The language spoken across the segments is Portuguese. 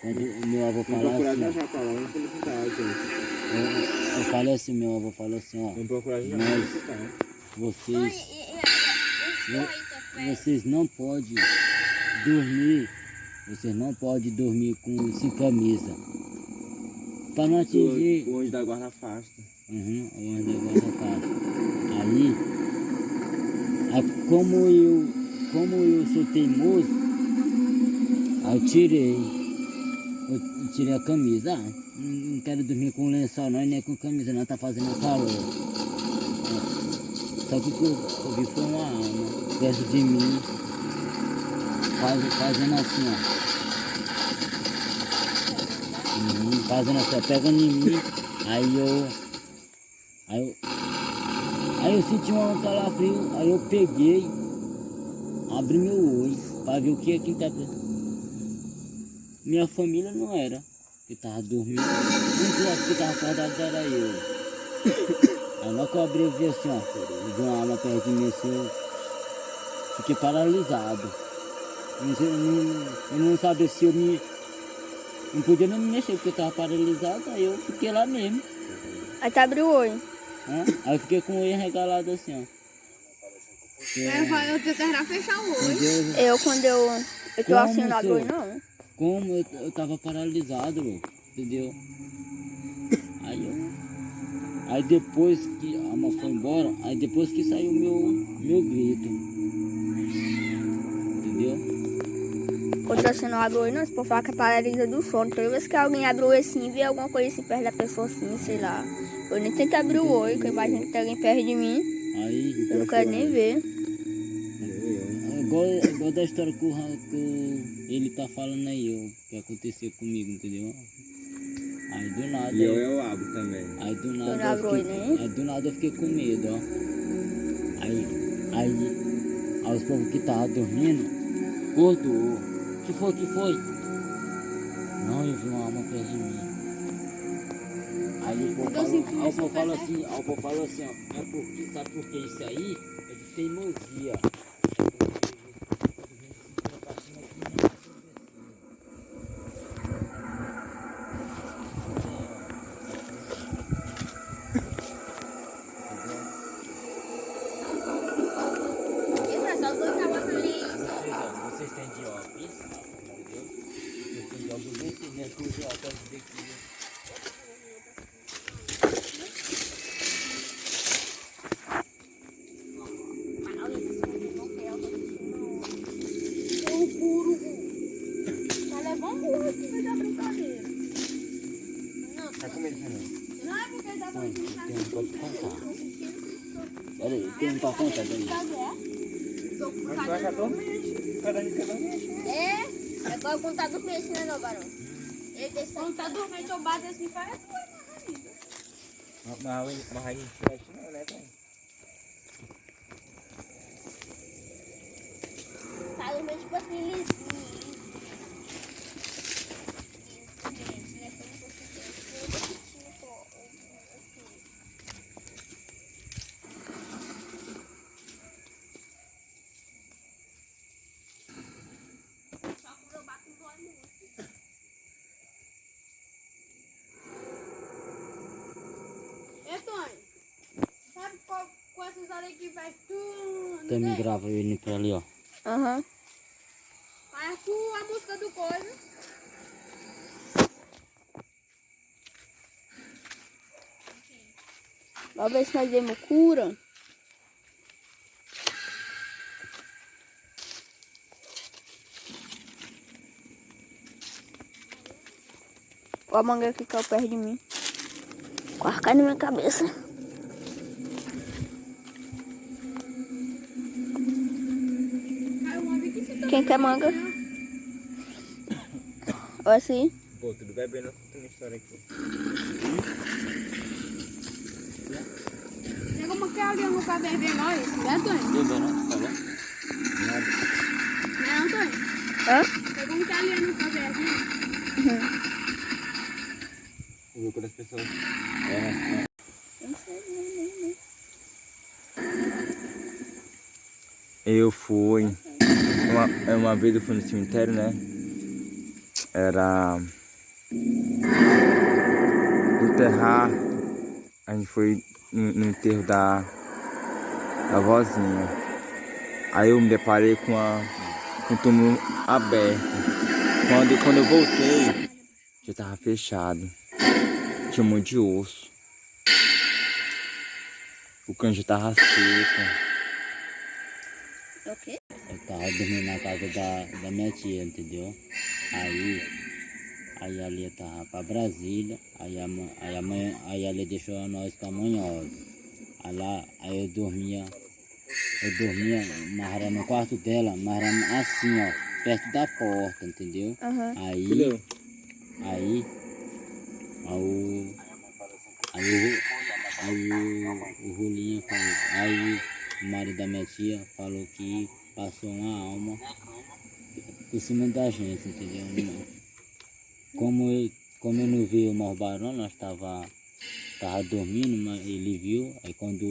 Quando o meu avô Vamos falava procurar assim, já ó, já pra lá, vamos felicitar, gente. eu falei assim, meu avô falou assim, ó, Vamos procurar já já pra nós, felicitar. vocês não podem dormir, vocês não podem dormir sem camisa. Para não atingir O anjo da guarda afasta. o anjo da guarda afasta. Aí como eu sou teimoso, aí eu tirei a camisa. Não quero dormir com lençol não, e nem com camisa não, tá fazendo calor. Só que o que eu vi foi uma alma perto de mim, fazendo assim, ó. Fazendo assim, ó, pegando em mim. Aí eu senti um calafrio, aí eu peguei, abri meu olho para ver o que é que tá. Minha família não era, que tava dormindo. O único que tava acordado era eu. Aí logo que eu abri, eu vi assim, ó, vi uma alma perto de mim assim, eu fiquei paralisado. Eu não sabia se eu me. Não podia nem me mexer porque eu tava paralisado, aí eu fiquei lá mesmo. Aí tu abriu o olho. Aí eu fiquei com o olho regalado assim, ó. Eu tentava fechar o olho. Quando eu tô assim, eu não abro o olho não. Como eu tava paralisado, entendeu? Aí depois que a alma foi embora, aí depois que saiu meu grito. Entendeu? Quando você não abre o olho não, se for falar que é paralisia do sono. Toda vez que alguém abre o olho assim, vê alguma coisa assim perto da pessoa assim, sei lá. Eu nem tento abrir o olho, que eu imagino que tem alguém perto de mim. Aí, Eu não quero nem ver. igual da história que ele tá falando aí, o que aconteceu comigo, entendeu? Aí do nada. E eu abro também. Aí do Eu não nada abro o olho, né? aí do nada eu fiquei com medo, ó. Aí os povos que tava dormindo, acordou. Que foi? Não, eu vi uma alma perto de mim. Aí o povo falou assim, ó, sabe por que isso aí? É de teimosia. Vocês têm de óculos, entendeu? Vocês têm de óculos desse, né? Com os óculos daqui. Tá levando o aqui pra dar brincadeira. Tá com medo também? Não é porque dá pra brincar. Tem um pode contar. Olha aí, tem um pra contar daí. Mas tu vai já dormir. Cada dia dormir. É igual contar do peixe, né, não, Barão? Ele deixa contar do peixe, eu bato assim, faz a tua, Mas aí fecha não, né, pai? Faz o meu tipo assim, lisinho. Sabe qual essas horas que vai tudo? Também grava ele pra ali, ó. Aham. Aí com a música do coisa. Vamos ver se nós demos cura. Olha a manga que caiu perto de mim. Quase cai na minha cabeça. Quem quer manga? Olha assim. Pô, tudo bebendo, contando uma história aqui. Tem como que alguém não tá bebendo nós, né, Antônio? Bebendo, falou? Né, Antônio? Hã? Tem como que alguém não tá bebendo? O grupo das pessoas. Eu fui. Uma vez eu fui no cemitério, né? era enterrar. A gente foi no enterro da vozinha. Aí eu me deparei com o túmulo aberto. Quando eu voltei, já tava fechado. Tinha um monte de osso. O cano já tava seco. O quê? Eu tava dormindo na casa da minha tia, entendeu? Aí a Lia tava pra Brasília, aí a Lia deixou nós com a manhosa. Aí eu dormia, mas era no quarto dela, mas era assim, ó, perto da porta, entendeu? Aham. Aí o Rolinho falou, aí o marido da minha tia falou que passou uma alma por cima da gente, entendeu? Como eu não vi o Morbarão, nós tava dormindo, mas ele viu, aí quando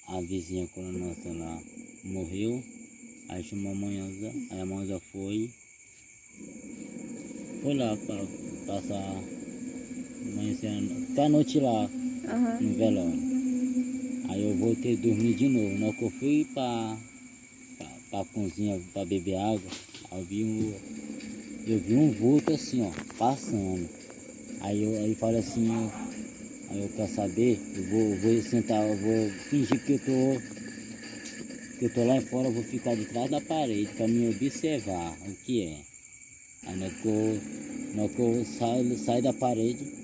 a vizinha com a nossa lá morreu, aí chamou a manhosa, aí a manhosa foi lá para passar amanhecendo, a noite lá Aham. no velório. Aí eu voltei a dormir de novo. Na hora que eu fui pra cozinha pra beber água, eu vi um vulto assim, ó, passando. Aí eu falei assim, aí eu quero saber, eu vou sentar, eu vou fingir que eu tô lá fora, eu vou ficar de trás da parede pra me observar o que é. Aí na hora que eu saio da parede,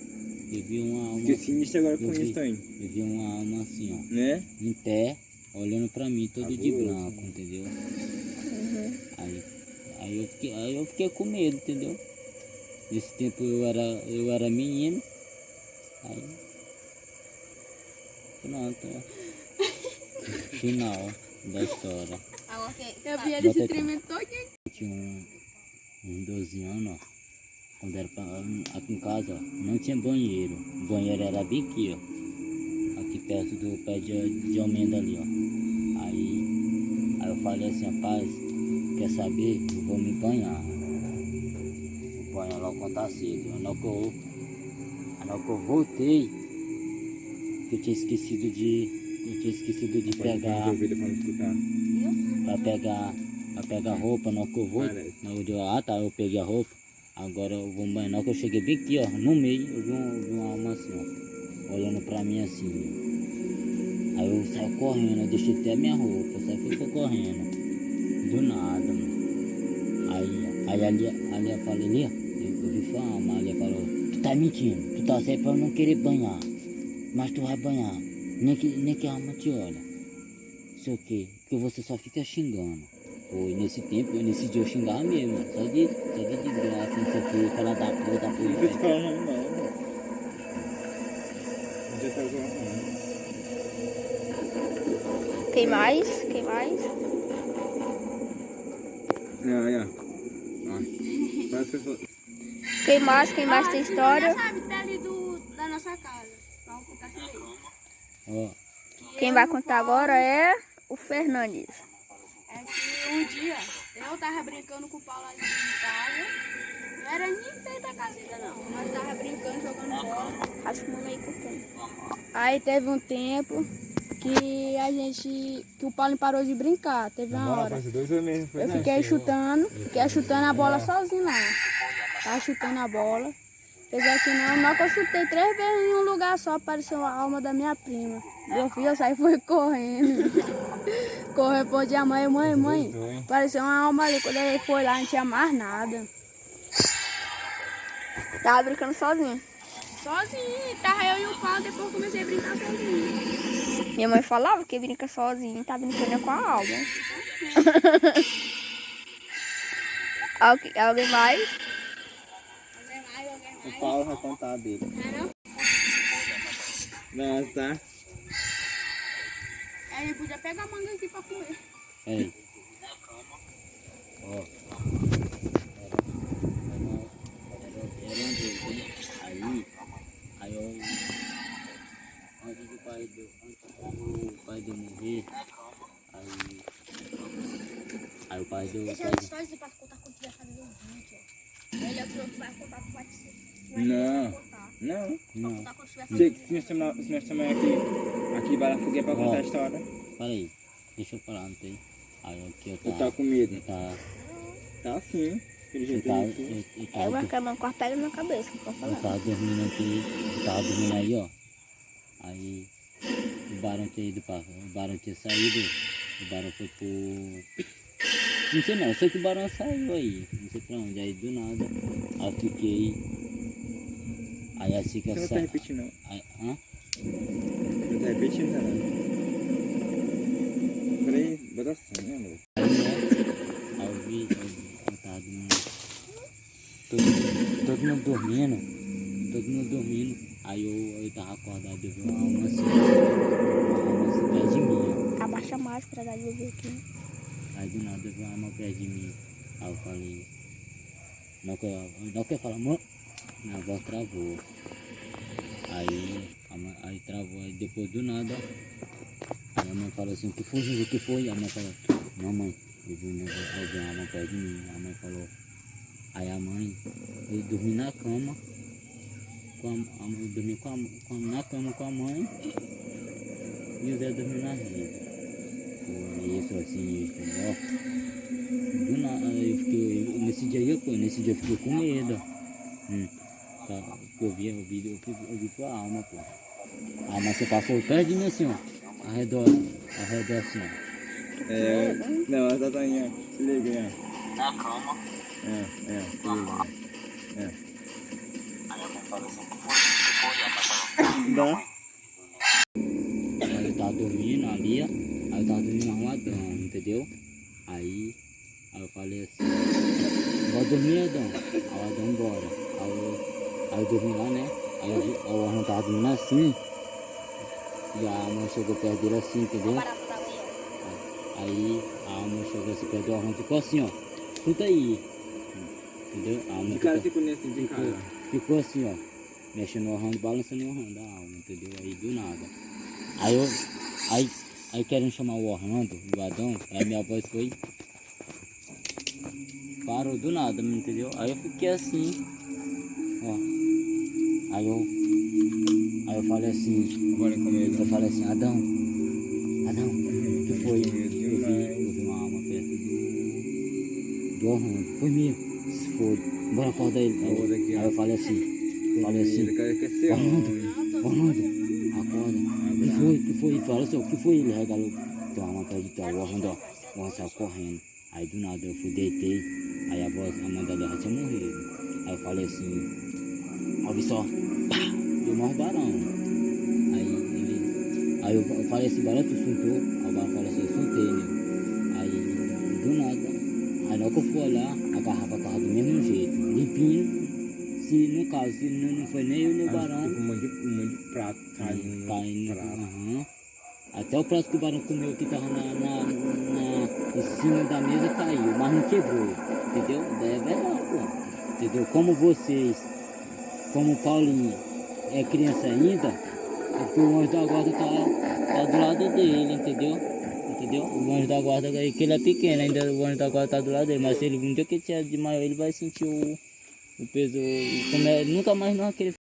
eu vi uma alma. Que sinistro agora com isso também. Eu vi uma alma assim, ó, Né? em pé, olhando pra mim, todo de branco, entendeu? Uhum. Aí eu fiquei com medo, entendeu? Nesse tempo eu era menino, aí pronto, final da história. Eu vi ele se tremendo todo. Eu tinha uns 12 anos, ó. Quando era aqui em casa, ó, não tinha banheiro. O banheiro era bem aqui, ó. Aqui perto do pé de almenda ali, ó. Aí eu falei assim, rapaz, quer saber? Eu vou me banhar. Vou banhar logo quando tá cedo. Na hora que eu voltei, que eu tinha esquecido de pegar. Pra pegar roupa, na hora que eu vou. Eu peguei a roupa. Agora eu vou banhar. Na hora que eu cheguei bem aqui, ó, no meio, eu vi uma alma assim, ó, olhando pra mim assim. Aí eu saí correndo, eu deixei até minha roupa, eu saí fui correndo. Do nada, mano. Aí ali eu falei, Lia, eu vi foi uma alma, ali falou, tu tá mentindo, tu tá certo pra eu não querer banhar. Mas tu vai banhar, nem que a alma te olha. Sei o quê? Porque você só fica xingando. Foi nesse dia eu xingava mesmo, só de desgraça, não sei o que, falar da puta. Não precisa falar o nome não. Não já tá zoando não. Quem mais? Parece que eu sou... Quem mais tem história? Já sabe, dali da nossa casa. Vamos contar isso aí. Ó, Quem vai contar agora é o Fernandes. É que um dia eu tava brincando com o Paulo ali em casa. Não era nem feita a casa ainda não, mas tava brincando, jogando bola. Acho que não meio com Aí teve um tempo que o Paulo parou de brincar, teve uma hora. Faz 2 anos mesmo. Eu fiquei chutando a bola sozinho lá. Tava chutando a bola. Apesar que não, na hora que eu chutei 3 vezes em um lugar só, apareceu a alma da minha prima. Meu filho, eu saí fui correndo. Correspondi a mãe, mãe, apareceu uma alma ali. Quando ele foi lá, não tinha mais nada. Tava brincando sozinho. Sozinho, tava eu e o Paulo, depois eu comecei a brincar sozinho. Minha mãe falava que brinca sozinho, tá brincando com a alma. Alguém mais? O Paulo vai contar a dele. Nossa, tá? Aí ele podia pegar a manga aqui pra comer. aí. Ó. Era um deles, hein? Aí eu, antes do pai dele morrer, aí o pai deu. Deixa eu só isso pra contar. Melhor que o outro vai contar com o WhatsApp. Não. Não. Se nós chamar aqui vai lá fogueira pra contar a história. Peraí, deixa eu falar antes aí. Aí aqui eu Tu tá com medo? Tá. Tá sim. Aquele jeito Tá. aí. É uma cama com a pedra na cabeça, não pode Eu falar. tava dormindo aqui, eu tava dormindo aí, ó. Aí o barão tinha ido pra. O barão tinha saído, o barão foi pro. Não sei não, eu sei que o barão saiu aí, não sei pra onde, aí do nada. Aí eu fiquei. Aí assim que eu Você não tá saí. repetindo não. Hã? Não tá repetindo não. Peraí, bota assim, né, amor? Aí né? Aí eu tava dormindo. Todo mundo dormindo. Aí eu tava acordado, eu vi uma alma assim perto de mim, ó. Abaixa mais pra dar de ouvir aqui. Aí do nada eu vi uma alma perto de mim. Aí eu falei, não que eu falar, mano, minha voz travou. Aí travou, aí depois do nada, aí a mãe falou assim, o que foi, gente? O que foi? A mãe falou, não mãe, eu vi uma alma perto de mim. A mãe falou, aí a mãe, eu dormi na cama, eu dormi na cama com a mãe e o Zé dormiu na rede. Foi isso assim, ó. Do nada, eu fiquei, nesse dia eu fiquei com medo. Tá, eu vi tua alma, pô. A alma você passou perto de mim assim, ó. Arredor assim, ó. É. Não, essa tá aí, ó. Se liga aí, ó. Na cama. Se liga aí. Aí a mãe falou assim, que foi? A mãe falou, Dá? aí eu tava dormindo ali, ó. Aí eu tava dormindo arrumadão, entendeu? Aí eu falei assim, bora dormir, Adão. Aí o Adão bora. Aí eu dormi lá, né? Aí o Arão tava dormindo assim. E a mãe chegou perto dele assim, entendeu? Aí a mãe chegou assim perto do Arão e ficou assim, ó. Escuta aí. Entendeu? A alma De cara ficou nesse de cara. ficou assim, ó. Mexendo no Arão, balançando o Arão da alma, entendeu? Aí do nada. Aí querendo chamar o Orlando, o Adão, aí minha voz foi. Parou do nada, entendeu? Aí eu fiquei assim, ó. Aí eu falei assim, Agora com medo. eu falei assim, Adão, o que foi? Eu vi uma alma perto do Orlando. Foi mesmo? Se foi. Bora acordar ele. Aí eu falei assim, Orlando, acorda. O que foi? Fala assim, o que foi? Ele regalou tua alma perto de tua Orlando, ó. O Orlando saiu correndo. Aí do nada eu fui, deitei. Aí a mãe da já tinha morrido. Aí eu falei assim, ouvi só, pá, eu morro barão. Aí eu falei assim, barão, tu suntou? Aí o barão falou assim, eu suntei, meu. Aí do nada, aí na hora que eu fui olhar, a garrafa tava do mesmo jeito, limpinho. Se no caso, se não foi nem eu nem o barão. Um monte de prato caindo. Aham. Até o prato que o barão comeu que tava em cima da mesa caiu, mas não quebrou, entendeu? É verdade, pô. Entendeu? Como vocês, como o Paulinho é criança ainda, é porque o anjo da guarda tá do lado dele, entendeu? O anjo da guarda, que ele é pequeno, ainda o anjo da guarda tá do lado dele, mas se ele um dia que ele tiver de maior, ele vai sentir o peso, nunca mais não vai querer